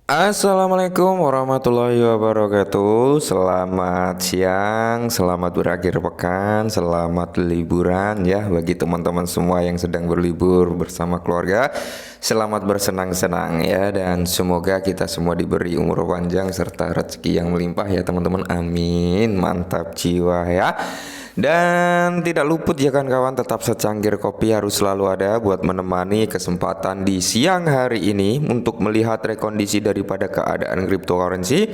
Assalamualaikum warahmatullahi wabarakatuh. Selamat siang, selamat berakhir pekan, selamat liburan ya bagi teman-teman semua yang sedang berlibur bersama keluarga. Selamat bersenang-senang ya, dan semoga kita semua diberi umur panjang serta rezeki yang melimpah ya teman-teman. Amin. Mantap jiwa ya. Dan tidak luput ya kawan-kawan, tetap secangkir kopi harus selalu ada buat menemani kesempatan di siang hari ini untuk melihat rekondisi daripada keadaan cryptocurrency,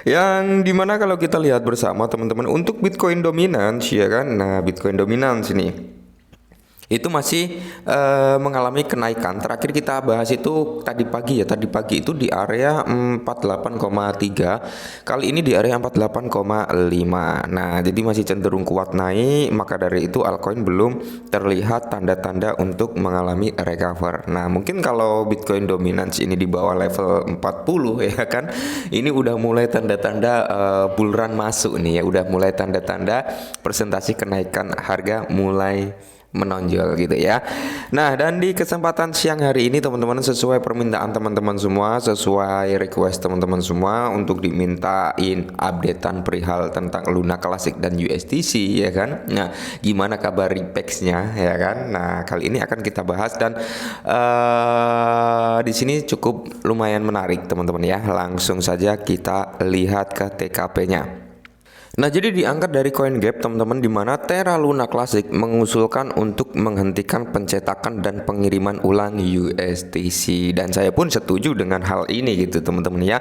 yang dimana kalau kita lihat bersama teman-teman untuk Bitcoin dominance ya kan. Nah, Bitcoin dominance ini itu masih mengalami kenaikan. Terakhir kita bahas itu tadi pagi ya. Tadi pagi itu di area 48,3. Kali ini di area 48,5. Nah, jadi masih cenderung kuat naik. Maka dari itu altcoin belum terlihat tanda-tanda untuk mengalami recover. Nah, mungkin kalau Bitcoin dominance ini di bawah level 40 ya kan. Ini udah mulai tanda-tanda bull run masuk nih ya. Udah mulai tanda-tanda presentasi kenaikan harga mulai menonjol gitu ya. Nah, dan di kesempatan siang hari ini teman-teman, sesuai permintaan teman-teman semua, sesuai request teman-teman semua untuk dimintain updatean perihal tentang Luna Classic dan USDC ya kan. Nah, gimana kabar Repex-nya ya kan. Nah, kali ini akan kita bahas dan di sini cukup lumayan menarik teman-teman ya. Langsung saja kita lihat ke TKP-nya. Nah, jadi diangkat dari CoinGap teman-teman, di mana Terra Luna Classic mengusulkan untuk menghentikan pencetakan dan pengiriman ulang USDC, dan saya pun setuju dengan hal ini gitu teman-teman ya.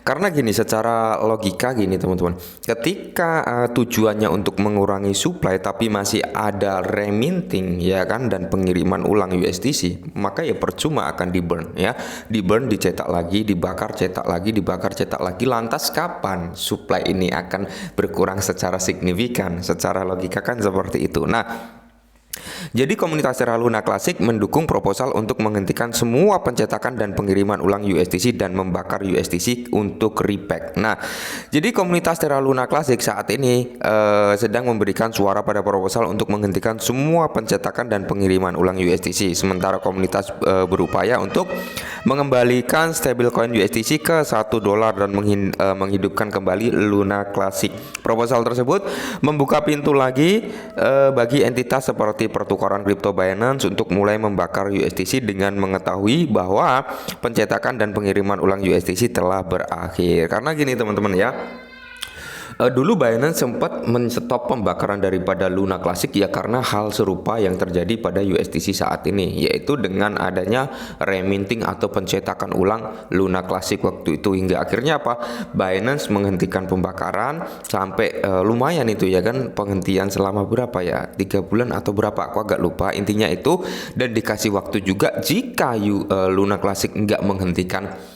Karena gini, secara logika gini teman-teman, ketika tujuannya untuk mengurangi supply tapi masih ada reminting ya kan dan pengiriman ulang USDC, maka ya percuma akan di burn ya. Di burn, dicetak lagi, dibakar, cetak lagi, dibakar, cetak lagi. Lantas kapan supply ini akan berkurang secara signifikan? Secara logika kan seperti itu. Nah, jadi komunitas Terra Luna Classic mendukung proposal untuk menghentikan semua pencetakan dan pengiriman ulang USDC dan membakar USDC untuk repack. Nah, jadi komunitas Terra Luna Classic saat ini sedang memberikan suara pada proposal untuk menghentikan semua pencetakan dan pengiriman ulang USDC. Sementara komunitas berupaya untuk mengembalikan stablecoin USDC ke $1 dan menghidupkan kembali Luna Classic. Proposal tersebut membuka pintu lagi bagi entitas seperti pertukaran kripto Binance untuk mulai membakar USDC dengan mengetahui bahwa pencetakan dan pengiriman ulang USDC telah berakhir. Karena gini teman-teman ya, dulu Binance sempat menstop pembakaran daripada Luna Classic ya karena hal serupa yang terjadi pada USDC saat ini, yaitu dengan adanya reminting atau pencetakan ulang Luna Classic waktu itu, hingga akhirnya apa, Binance menghentikan pembakaran sampai lumayan itu ya kan, penghentian selama berapa ya, 3 bulan atau berapa, aku agak lupa, intinya itu. Dan dikasih waktu juga jika Luna Classic nggak menghentikan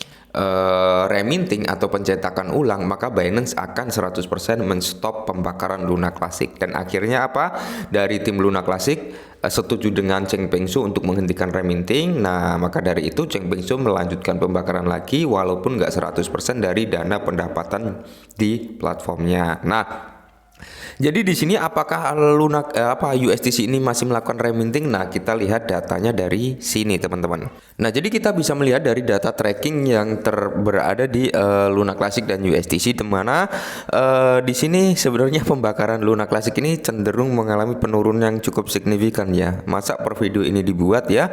reminting atau pencetakan ulang, maka Binance akan 100% menstop pembakaran Luna Classic. Dan akhirnya apa, dari tim Luna Classic setuju dengan Cheng Peng Su untuk menghentikan reminting. Nah, maka dari itu Cheng Peng Su melanjutkan pembakaran lagi walaupun nggak 100% dari dana pendapatan di platformnya. Nah, jadi di sini apakah USDC ini masih melakukan reminting? Nah, kita lihat datanya dari sini teman-teman. Nah, jadi kita bisa melihat dari data tracking yang berada di Luna Classic dan USDC, di mana di sini sebenarnya pembakaran Luna Classic ini cenderung mengalami penurunan yang cukup signifikan ya. Masa per video ini dibuat ya,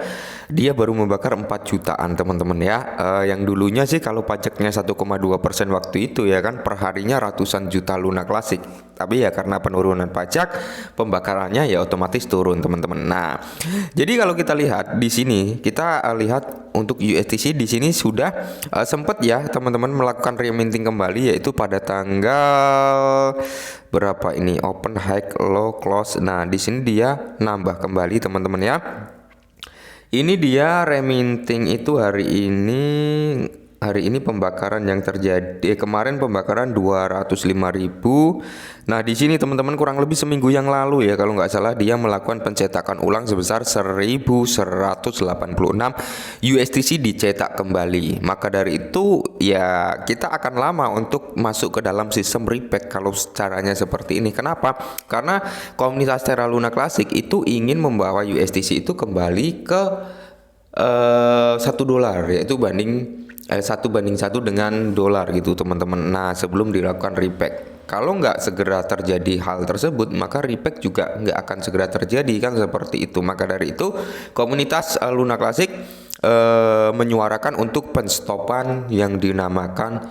dia baru membakar 4 jutaan teman-teman ya. Yang dulunya sih kalau pajaknya 1,2% waktu itu ya kan, perharinya ratusan juta Luna Classic. Tapi ya karena penurunan pajak, pembakarannya ya otomatis turun teman-teman. Nah, jadi kalau kita lihat di sini, kita lihat untuk USDC di sini sudah sempat ya teman-teman melakukan reminting kembali, yaitu pada tanggal berapa ini, open, high, low, close. Nah, di sini dia nambah kembali teman-teman ya. Ini dia reminting itu hari ini. Hari ini pembakaran yang terjadi kemarin pembakaran 205.000. Nah, di sini teman-teman kurang lebih seminggu yang lalu ya kalau nggak salah, dia melakukan pencetakan ulang sebesar 1.186 USDC dicetak kembali. Maka dari itu ya kita akan lama untuk masuk ke dalam sistem repack kalau caranya seperti ini. Kenapa? Karena komunitas Terra Luna Classic itu ingin membawa USDC itu kembali ke $1, yaitu banding 1:1 dengan dolar gitu teman-teman. Nah, sebelum dilakukan repack, kalau nggak segera terjadi hal tersebut, maka repack juga nggak akan segera terjadi kan, seperti itu. Maka dari itu komunitas Luna Classic menyuarakan untuk penstopan yang dinamakan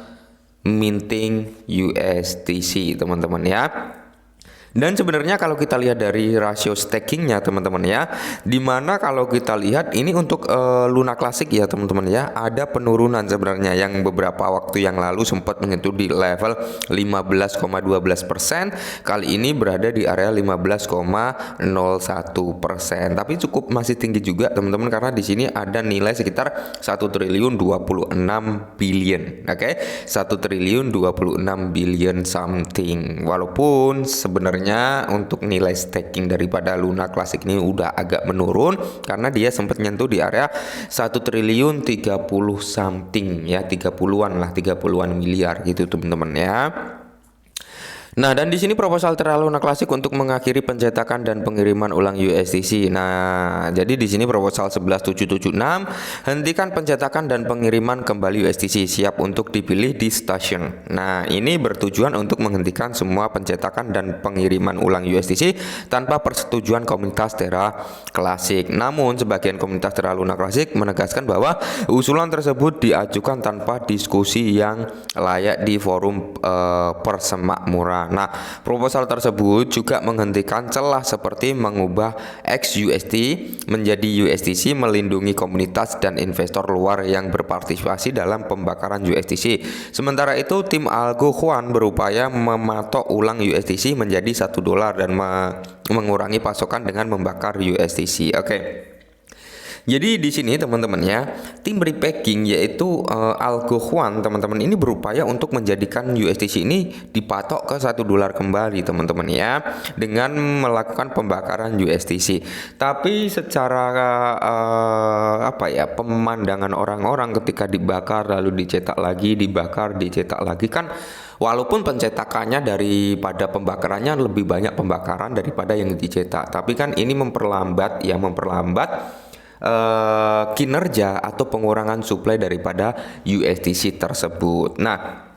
minting USDC teman-teman ya. Dan sebenarnya kalau kita lihat dari rasio stakingnya teman-teman ya, dimana kalau kita lihat ini untuk Luna Classic ya teman-teman ya, ada penurunan sebenarnya yang beberapa waktu yang lalu sempat menyentuh di level 15,12%, kali ini berada di area 15,01%. Tapi cukup masih tinggi juga teman-teman, karena di sini ada nilai sekitar 1.026 billion. Oke, 1.026 billion something. Walaupun sebenarnya untuk nilai staking daripada Luna Classic ini udah agak menurun, karena dia sempat nyentuh di area 1.030 something ya, 30-an lah, 30-an miliar gitu teman-teman ya. Nah, dan di sini proposal Terra Luna Classic untuk mengakhiri pencetakan dan pengiriman ulang USDC. Nah, jadi di sini proposal 11776, hentikan pencetakan dan pengiriman kembali USDC, siap untuk dipilih di stasiun. Nah, ini bertujuan untuk menghentikan semua pencetakan dan pengiriman ulang USDC tanpa persetujuan komunitas Terra Classic. Namun, sebagian komunitas Terra Luna Classic menegaskan bahwa usulan tersebut diajukan tanpa diskusi yang layak di forum persemakmuran. Nah, proposal tersebut juga menghentikan celah seperti mengubah XUSD menjadi USDC, melindungi komunitas dan investor luar yang berpartisipasi dalam pembakaran USDC. Sementara itu, tim Algo Huan berupaya mematok ulang USDC menjadi $1 dan mengurangi pasokan dengan membakar USDC. Oke. Jadi di sini teman-teman ya, tim repacking yaitu Algo Huan teman-teman ini berupaya untuk menjadikan USDC ini dipatok ke $1 kembali teman-teman ya, dengan melakukan pembakaran USDC. Tapi secara pemandangan orang-orang ketika dibakar lalu dicetak lagi, dibakar, dicetak lagi kan, walaupun pencetakannya daripada pembakarannya lebih banyak pembakaran daripada yang dicetak, tapi kan ini memperlambat kinerja atau pengurangan suplai daripada USDC tersebut. Nah,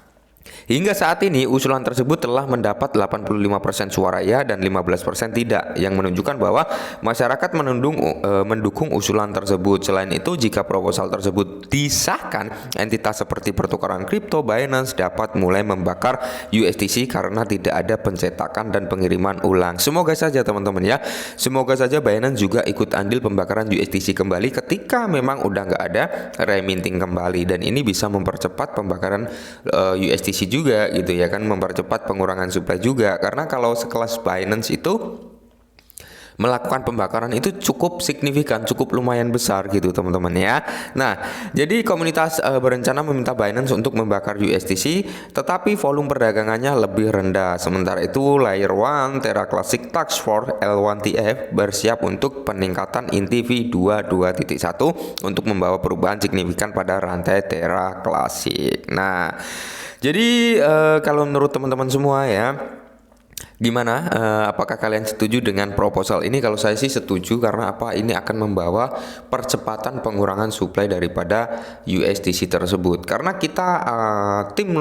hingga saat ini usulan tersebut telah mendapat 85% suara ya dan 15% tidak, yang menunjukkan bahwa masyarakat mendukung usulan tersebut. Selain itu, jika proposal tersebut disahkan, entitas seperti pertukaran kripto Binance dapat mulai membakar USDC karena tidak ada pencetakan dan pengiriman ulang. Semoga saja teman-teman ya, semoga saja Binance juga ikut andil pembakaran USDC kembali ketika memang udah nggak ada reminting kembali, dan ini bisa mempercepat pembakaran USDC juga gitu ya kan, mempercepat pengurangan supply juga, karena kalau sekelas Binance itu melakukan pembakaran itu cukup signifikan, cukup lumayan besar gitu teman-teman ya. Nah, jadi komunitas berencana meminta Binance untuk membakar USDC, tetapi volume perdagangannya lebih rendah. Sementara itu, Layer 1 Terra Classic Task Force L1TF bersiap untuk peningkatan inti V22.1 untuk membawa perubahan signifikan pada rantai Terra Classic. Nah, jadi kalau menurut teman-teman semua ya, gimana? Apakah kalian setuju dengan proposal ini? Kalau saya sih setuju, karena apa? Ini akan membawa percepatan pengurangan supply daripada USDC tersebut. Karena kita tim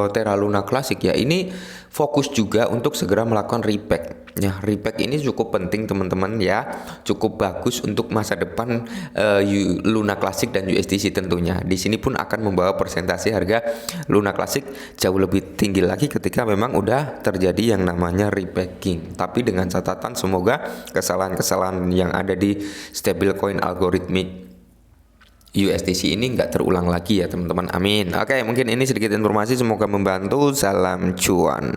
Terra Luna Classic ya, ini fokus juga untuk segera melakukan repack. Ya, repack ini cukup penting teman-teman ya, cukup bagus untuk masa depan Luna Classic dan USDC tentunya. Di sini pun akan membawa persentase harga Luna Classic jauh lebih tinggi lagi ketika memang udah terjadi yang namanya repacking. Tapi dengan catatan semoga kesalahan-kesalahan yang ada di stablecoin algoritmik USDC ini nggak terulang lagi ya teman-teman, amin. Oke, mungkin ini sedikit informasi, semoga membantu. Salam cuan.